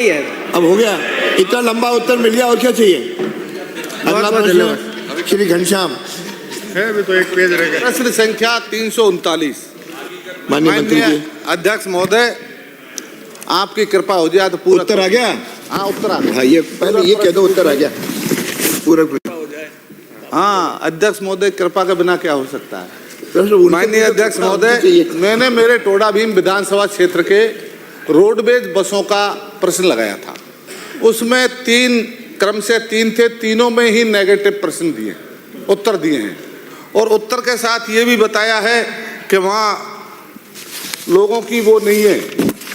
अब हो गया, इतना लंबा उत्तर मिल गया, और क्या चाहिए। अगला प्रश्न श्री घनश्याम है, अभी तो एक पेज रह गया। प्रश्न संख्या 339। माननीय मंत्री जी। अध्यक्ष महोदय, आपकी कृपा हो जाए तो पूरा उत्तर आ गया। हाँ, उत्तर आ गया। हाँ, ये पहले ये कह दो उत्तर आ गया पूरा। हाँ, अध्यक्ष महोदय, कृपा के बिना क्या हो सकता है। प्रश्न माननीय अध्यक्ष महोदय, मैंने मेरे टोडा भीम विधानसभा क्षेत्र के रोडवेज बसों का प्रश्न लगाया था। उसमें क्रम से तीन थे, तीनों में ही नेगेटिव प्रश्न दिए, उत्तर दिए हैं, और उत्तर के साथ ये भी बताया है कि वहाँ लोगों की वो नहीं है,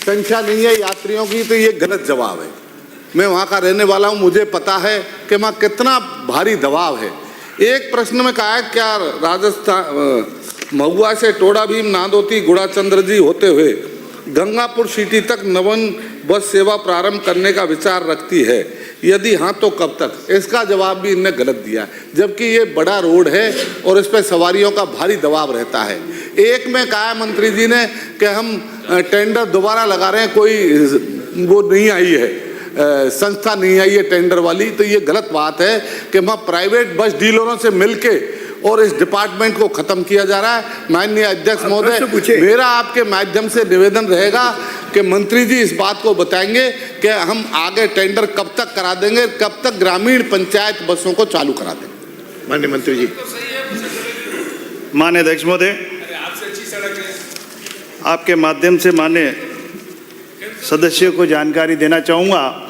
संख्या नहीं है यात्रियों की। तो ये गलत जवाब है। मैं वहाँ का रहने वाला हूँ, मुझे पता है कि वहाँ कितना भारी दबाव है। एक प्रश्न में कहा है, क्या राजस्थान महुआ से टोडा भीम नांदोती गुड़ाचंद्र जी होते हुए गंगापुर सिटी तक नवन बस सेवा प्रारंभ करने का विचार रखती है, यदि हाँ तो कब तक। इसका जवाब भी इनने गलत दिया है, जबकि ये बड़ा रोड है और इस पर सवारियों का भारी दबाव रहता है। एक में कहा है मंत्री जी ने कि हम टेंडर दोबारा लगा रहे हैं, कोई वो नहीं आई है, संस्था नहीं आई है टेंडर वाली। तो ये गलत बात है कि वहाँ प्राइवेट बस डीलरों से मिलके और इस डिपार्टमेंट को खत्म किया जा रहा है। माननीय अध्यक्ष महोदय, मेरा आपके माध्यम से निवेदन रहेगा कि मंत्री जी इस बात को बताएंगे कि हम आगे टेंडर कब तक करा देंगे, कब तक ग्रामीण पंचायत बसों को चालू करा देंगे। माननीय मंत्री जी। माननीय अध्यक्ष महोदय, आपके माध्यम से माननीय सदस्यों को जानकारी देना चाहूँगा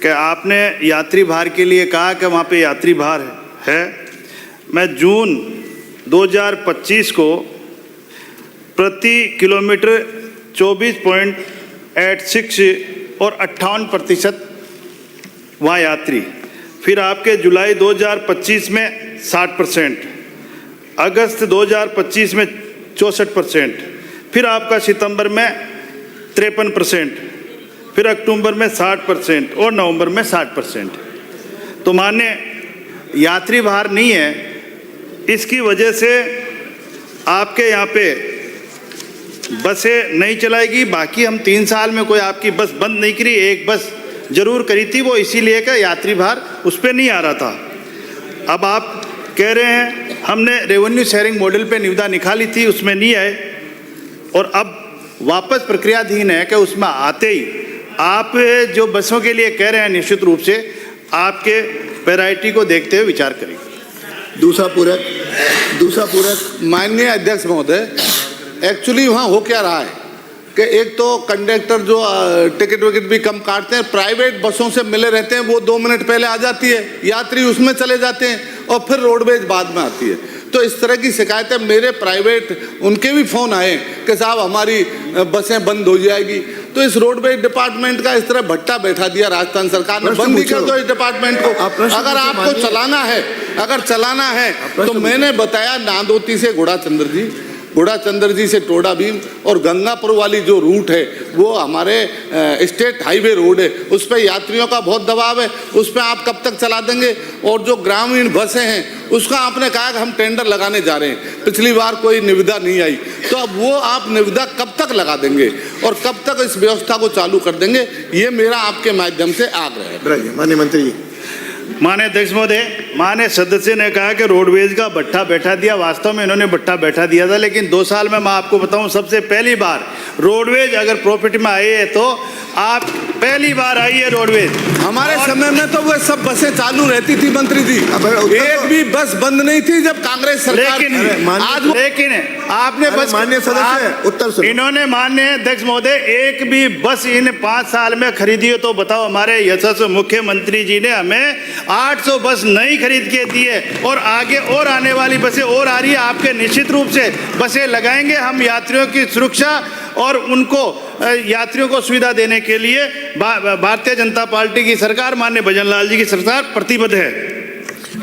कि आपने यात्री भार के लिए कहा कि वहाँ पे यात्री भार है। मैं जून 2025 को प्रति किलोमीटर 24.86 और 58% वहाँ यात्री। फिर आपके जुलाई 2025 में 60%, अगस्त 2025 में 64%, फिर आपका सितंबर में 53%, फिर अक्टूबर में 60% और नवंबर में 60%। तो मान्य यात्री भार नहीं है, इसकी वजह से आपके यहाँ पे बसें नहीं चलाएगी। बाकी हम 3 साल में कोई आपकी बस बंद नहीं करी, एक बस जरूर करी थी, वो इसीलिए कि यात्री भार उस पर नहीं आ रहा था। अब आप कह रहे हैं हमने रेवेन्यू शेयरिंग मॉडल पे निविदा निकाली थी, उसमें नहीं आए, और अब वापस प्रक्रियाधीन है कि उसमें आते ही आप जो बसों के लिए कह रहे हैं, निश्चित रूप से आपके वैरायटी को देखते हुए विचार करेंगे। दूसरा पूरक। माननीय अध्यक्ष महोदय, एक्चुअली वहाँ हो क्या रहा है कि एक तो कंडक्टर जो टिकट विकेट भी कम काटते हैं, प्राइवेट बसों से मिले रहते हैं, वो 2 मिनट पहले आ जाती है, यात्री उसमें चले जाते हैं और फिर रोडवेज बाद में आती है। तो इस तरह की शिकायतें मेरे प्राइवेट उनके भी फ़ोन आए कि साहब हमारी बसें बंद हो जाएगी। तो इस रोडवेज डिपार्टमेंट का इस तरह भट्टा बैठा दिया राजस्थान सरकार ने, बंद ही कर दो इस डिपार्टमेंट को। अगर आपको चलाना है तो मैंने बताया नांदोती से गुड़ाचंद्र जी से टोडा भीम और गंगापुर वाली जो रूट है वो हमारे स्टेट हाईवे रोड है, उस पर यात्रियों का बहुत दबाव है, उस पर आप कब तक चला देंगे। और जो ग्रामीण बसें हैं उसका आपने कहा कि हम टेंडर लगाने जा रहे हैं, पिछली बार कोई निविदा नहीं आई, तो अब वो आप निविदा कब तक लगा देंगे और कब तक इस व्यवस्था को चालू कर देंगे, ये मेरा आपके माध्यम से आग्रह है। माननीय मंत्री जी। माननीय अध्यक्ष महोदय, माननीय सदस्य ने कहा कि रोडवेज का भट्टा बैठा दिया, वास्तव में इन्होंने भट्टा बैठा दिया था, लेकिन 2 साल में मैं आपको बताऊं, सबसे पहली बार रोडवेज अगर प्रॉफिट में आई है तो आप पहली बार आई है रोडवेज। हमारे समय में तो वो सब बसें चालू रहती थी मंत्री जी, एक भी बस बंद नहीं थी जब कांग्रेस सरकार। लेकिन आपने बस माननीय सदस्य उत्तर सुनो। इन्होंने माननीय अध्यक्ष महोदय एक भी बस इन 5 साल में खरीदी हो तो बताओ। हमारे यशस्वी मुख्यमंत्री जी ने हमें 800 बस नई खरीद के दी है और आगे और आने वाली बसें और आ रही है। आपके निश्चित रूप से बसें लगाएंगे हम, यात्रियों की सुरक्षा और उनको यात्रियों को सुविधा देने के लिए भारतीय जनता पार्टी की सरकार, माननीय भजनलाल जी की सरकार प्रतिबद्ध है।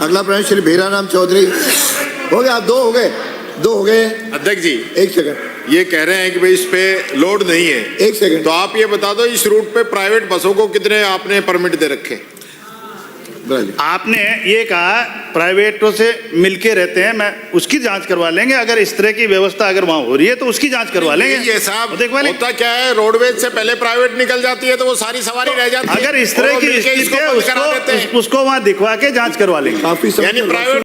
अगला प्रश्न श्री भेराराम चौधरी। हो गया, 2 हो गए। अध्यक्ष जी, 1 सेकंड। ये कह रहे हैं कि भाई इस पे लोड नहीं है। 1 सेकंड। तो आप ये बता दो, इस रूट पे प्राइवेट बसों को कितने आपने परमिट दे रखे? बराबर। आपने ये कहा प्राइवेटों से मिलके रहते हैं, मैं उसकी जांच करवा लेंगे। अगर इस तरह की व्यवस्था अगर वहां हो रही है तो उसकी जांच करवा लेंगे। ये साहब देखवा लेंगे। होता क्या है, रोडवेज से पहले प्राइवेट निकल जाती है तो वो सारी सवारी रह जाती है। अगर इस तरह और की मिलके स्थिति इसको है बंद करा देते हैं। उसको वहां दिखवा के जांच करवा लेंगे। काफी यानी प्राइवेट